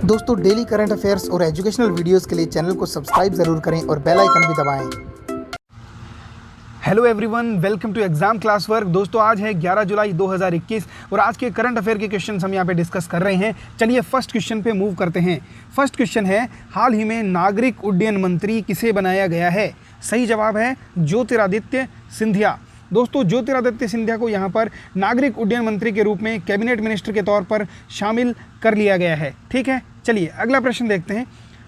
दोस्तों daily current affairs और educational videos के लिए चैनल को सब्सक्राइब जरूर करें और बेल आइकन भी दबाएं। Hello everyone, welcome to exam class work. दोस्तों आज है 11 जुलाई 2021 और आज के करंट अफेयर के क्वेश्चन हम यहाँ पे डिस्कस कर रहे हैं। चलिए फर्स्ट क्वेश्चन पे मूव करते हैं। फर्स्ट क्वेश्चन है, हाल ही में नागरिक उड्डयन मंत्री किसे बनाया गया है? सही जवाब है ज्योतिरादित्य सिंधिया। दोस्तों ज्योतिरादित्य सिंधिया को यहाँ पर नागरिक उड्डयन मंत्री के रूप में कैबिनेट मिनिस्टर के तौर पर शामिल कर लिया गया है। ठीक है, चलिए अगला प्रश्न देखते हैं।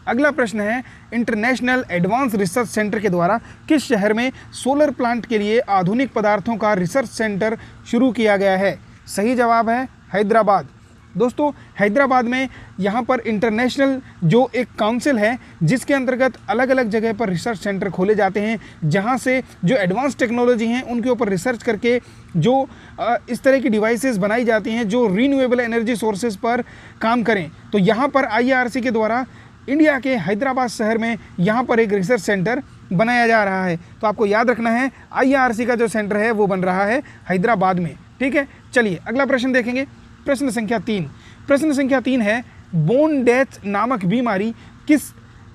अगला प्रश्न है, इंटरनेशनल एडवांस रिसर्च सेंटर के द्वारा किस शहर में सोलर प्लांट के लिए आधुनिक पदार्थों का रिसर्च सेंटर शुरू किया गया है? सही जवाब है हैदराबाद। दोस्तों हैदराबाद में यहाँ पर इंटरनेशनल जो एक काउंसिल है जिसके अंतर्गत अलग अलग जगह पर रिसर्च सेंटर खोले जाते हैं, जहाँ से जो एडवांस टेक्नोलॉजी हैं उनके ऊपर रिसर्च करके जो इस तरह की डिवाइसेस बनाई जाती हैं जो रीन्यूएबल एनर्जी सोर्सेज पर काम करें। तो यहाँ पर IRC के द्वारा इंडिया के हैदराबाद शहर में यहाँ पर एक रिसर्च सेंटर बनाया जा रहा है। तो आपको याद रखना है IRC का जो सेंटर है वो बन रहा है हैदराबाद में। ठीक है, चलिए अगला प्रश्न देखेंगे। प्रश्न संख्या 3। प्रश्न संख्या 3 है, बोन डेथ नामक बीमारी किस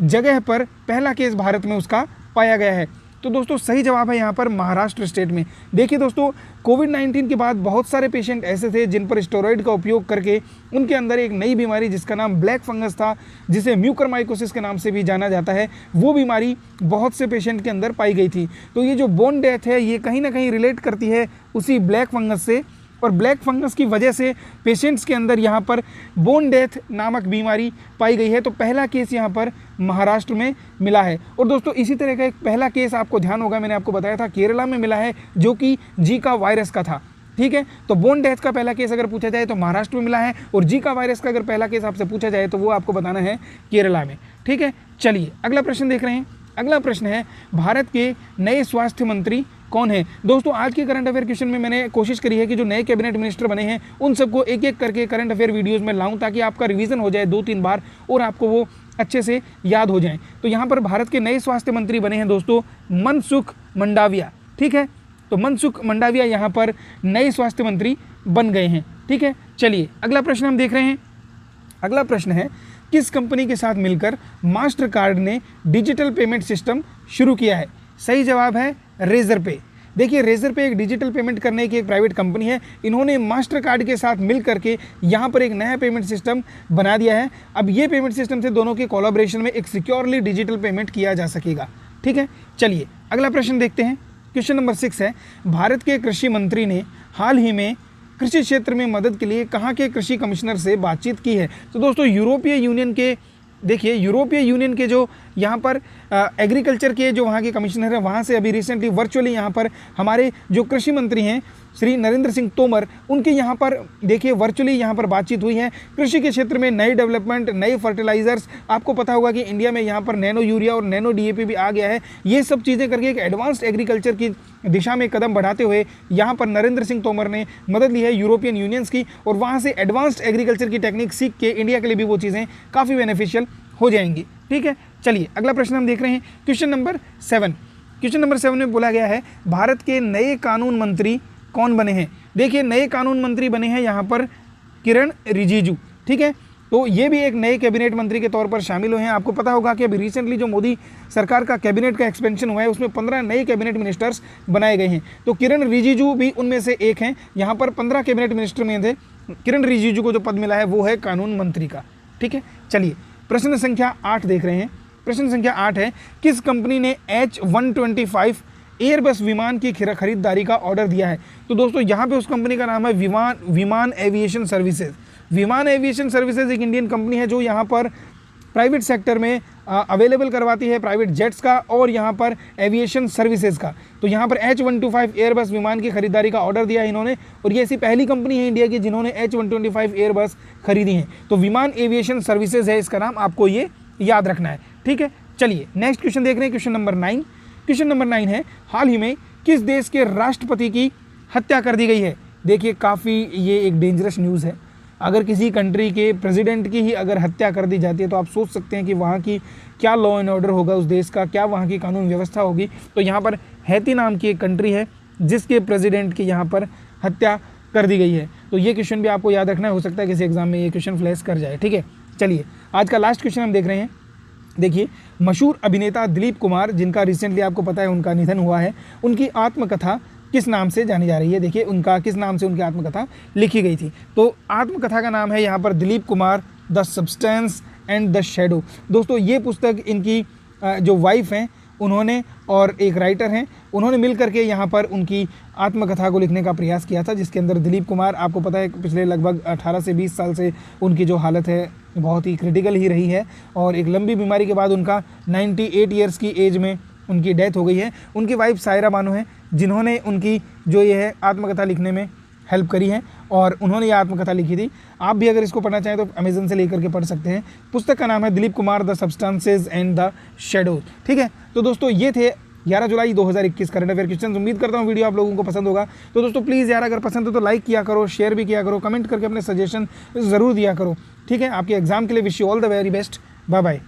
जगह पर पहला केस भारत में उसका पाया गया है? तो दोस्तों सही जवाब है यहाँ पर महाराष्ट्र स्टेट में। देखिए दोस्तों, कोविड-19 के बाद बहुत सारे पेशेंट ऐसे थे जिन पर स्टेरॉइड का उपयोग करके उनके अंदर एक नई बीमारी जिसका नाम ब्लैक फंगस था, जिसे म्यूकरमाइकोसिस के नाम से भी जाना जाता है, वो बीमारी बहुत से पेशेंट के अंदर पाई गई थी। तो ये जो बोन डेथ है ये कहीं ना कहीं रिलेट करती है उसी ब्लैक फंगस से, और ब्लैक फंगस की वजह से पेशेंट्स के अंदर यहाँ पर बोन डेथ नामक बीमारी पाई गई है। तो पहला केस यहाँ पर महाराष्ट्र में मिला है। और दोस्तों इसी तरह का एक पहला केस आपको ध्यान होगा, मैंने आपको बताया था केरला में मिला है जो कि जीका वायरस का था। ठीक है, तो बोन डेथ का पहला केस अगर पूछा जाए तो महाराष्ट्र में मिला है, और जीका वायरस का अगर पहला केस आपसे पूछा जाए तो वो आपको बताना है केरला में। ठीक है, चलिए अगला प्रश्न देख रहे हैं। अगला प्रश्न है, भारत के नए स्वास्थ्य मंत्री कौन है? दोस्तों आज के करंट अफेयर क्वेश्चन में मैंने कोशिश करी है कि जो नए कैबिनेट मिनिस्टर बने हैं उन सबको एक एक करके करंट अफेयर वीडियोस में लाऊं ताकि आपका रिवीजन हो जाए 2-3 बार और आपको वो अच्छे से याद हो जाएं। तो यहाँ पर भारत के नए स्वास्थ्य मंत्री बने हैं दोस्तों मनसुख मंडाविया। ठीक है, तो मनसुख मंडाविया यहाँ पर नए स्वास्थ्य मंत्री बन गए हैं। ठीक है, चलिए अगला प्रश्न हम देख रहे हैं। अगला प्रश्न है, किस कंपनी के साथ मिलकर मास्टर कार्ड ने डिजिटल पेमेंट सिस्टम शुरू किया है? सही जवाब है रेजर पे। देखिए रेजर पे एक डिजिटल पेमेंट करने की एक प्राइवेट कंपनी है। इन्होंने मास्टर कार्ड के साथ मिल करके यहाँ पर एक नया पेमेंट सिस्टम बना दिया है। अब ये पेमेंट सिस्टम से दोनों के कोलैबोरेशन में एक सिक्योरली डिजिटल पेमेंट किया जा सकेगा। ठीक है, चलिए अगला प्रश्न देखते हैं। क्वेश्चन नंबर 6 है, भारत के कृषि मंत्री ने हाल ही में कृषि क्षेत्र में मदद के लिए कहाँ के कृषि कमिश्नर से बातचीत की है? तो दोस्तों यूरोपीय यूनियन के, देखिए यूरोपीय यूनियन के जो यहाँ पर एग्रीकल्चर के जो वहाँ के कमिश्नर हैं वहाँ से अभी रिसेंटली वर्चुअली यहाँ पर हमारे जो कृषि मंत्री हैं श्री नरेंद्र सिंह तोमर, उनके यहाँ पर देखिए वर्चुअली यहाँ पर बातचीत हुई है। कृषि के क्षेत्र में नई डेवलपमेंट, नए फर्टिलाइजर्स, आपको पता होगा कि इंडिया में यहाँ पर नैनो यूरिया और नैनो DAP भी आ गया है। ये सब चीज़ें करके एक एडवांस्ड एग्रीकल्चर की दिशा में कदम बढ़ाते हुए यहाँ पर नरेंद्र सिंह तोमर ने मदद ली है यूरोपियन यूनियंस की, और वहाँ से एडवांस्ड एग्रीकल्चर की टेक्निक सीख के इंडिया के लिए भी वो चीज़ें काफ़ी बेनिफिशियल हो जाएंगी। ठीक है, चलिए अगला प्रश्न हम देख रहे हैं। Question number 7। क्वेश्चन नंबर 7 में बोला गया है, भारत के नए कानून मंत्री कौन बने हैं? देखिए नए कानून मंत्री बने हैं यहाँ पर किरण रिजिजू। ठीक है, तो ये भी एक नए कैबिनेट मंत्री के तौर पर शामिल हुए हैं। आपको पता होगा कि अभी रिसेंटली जो मोदी सरकार का कैबिनेट का एक्सपेंशन हुआ है उसमें 15 नए कैबिनेट मिनिस्टर्स बनाए गए हैं। तो किरण रिजिजू भी उनमें से एक हैं। यहाँ पर 15 कैबिनेट मिनिस्टर में थे, किरण रिजिजू को जो पद मिला है वो है कानून मंत्री का। ठीक है, चलिए प्रश्न संख्या 8 देख रहे हैं। प्रश्न संख्या 8 है, किस कंपनी ने H125 एयरबस विमान की खरीदारी का ऑर्डर दिया है? तो दोस्तों यहाँ पे उस कंपनी का नाम है विमान एविएशन सर्विसेज। विमान एविएशन सर्विसेज एक इंडियन कंपनी है जो यहाँ पर प्राइवेट सेक्टर में अवेलेबल करवाती है प्राइवेट जेट्स का और यहाँ पर एविएशन सर्विसेज का। तो यहाँ पर H125 एयरबस विमान की खरीदारी का ऑर्डर दिया है इन्होंने, और ये ऐसी पहली कंपनी है इंडिया की जिन्होंने H125 एयरबस खरीदी हैं। तो विमान एविएशन सर्विसेज है इसका नाम, आपको ये याद रखना है। ठीक है, चलिए नेक्स्ट क्वेश्चन देख रहे हैं। Question number 9। क्वेश्चन नंबर 9 है, हाल ही में किस देश के राष्ट्रपति की हत्या कर दी गई है? देखिए काफ़ी ये एक डेंजरस न्यूज़ है। अगर किसी कंट्री के प्रेसिडेंट की ही अगर हत्या कर दी जाती है तो आप सोच सकते हैं कि वहाँ की क्या लॉ एंड ऑर्डर होगा उस देश का, क्या वहाँ की कानून व्यवस्था होगी। तो यहाँ पर हैती नाम की एक कंट्री है जिसके प्रेसिडेंट की यहाँ पर हत्या कर दी गई है। तो ये क्वेश्चन भी आपको याद रखना है, हो सकता है किसी एग्जाम में ये क्वेश्चन फ्लैश कर जाए। ठीक है, चलिए आज का लास्ट क्वेश्चन हम देख रहे हैं। देखिए, मशहूर अभिनेता दिलीप कुमार, जिनका रिसेंटली आपको पता है उनका निधन हुआ है, उनकी आत्मकथा किस नाम से जानी जा रही है? देखिए, उनका किस नाम से उनकी आत्मकथा लिखी गई थी? तो आत्मकथा का नाम है यहाँ पर Dilip Kumar the substance and the shadow. दोस्तों, ये पुस्तक इनकी जो वाइफ हैं उन्होंने और एक राइटर हैं, उन्होंने मिल करके यहाँ पर उनकी आत्मकथा को लिखने का प्रयास किया था, जिसके अंदर दिलीप कुमार, आपको पता है पिछले लगभग 18 से 20 साल से उनकी जो हालत है बहुत ही क्रिटिकल ही रही है और एक लंबी बीमारी के बाद उनका 98 ईयर्स की एज में उनकी डेथ हो गई है। उनकी वाइफ सायरा बानो हैं, जिन्होंने उनकी जो ये है आत्मकथा लिखने में हेल्प करी है और उन्होंने ये आत्मकथा लिखी थी। आप भी अगर इसको पढ़ना चाहें तो अमेजन से लेकर के पढ़ सकते हैं। पुस्तक का नाम है Dilip Kumar the substances and the shadows. ठीक है, तो दोस्तों ये थे 11 जुलाई 2021 करंट अफेयर क्वेश्चन। उम्मीद करता हूँ वीडियो आप लोगों को पसंद होगा। तो दोस्तों प्लीज़ यार, अगर पसंद हो तो लाइक किया करो, शेयर भी किया करो, कमेंट करके अपने सजेशन ज़रूर दिया करो। ठीक है, आपके एग्जाम के लिए wish you all the very best. Bye bye.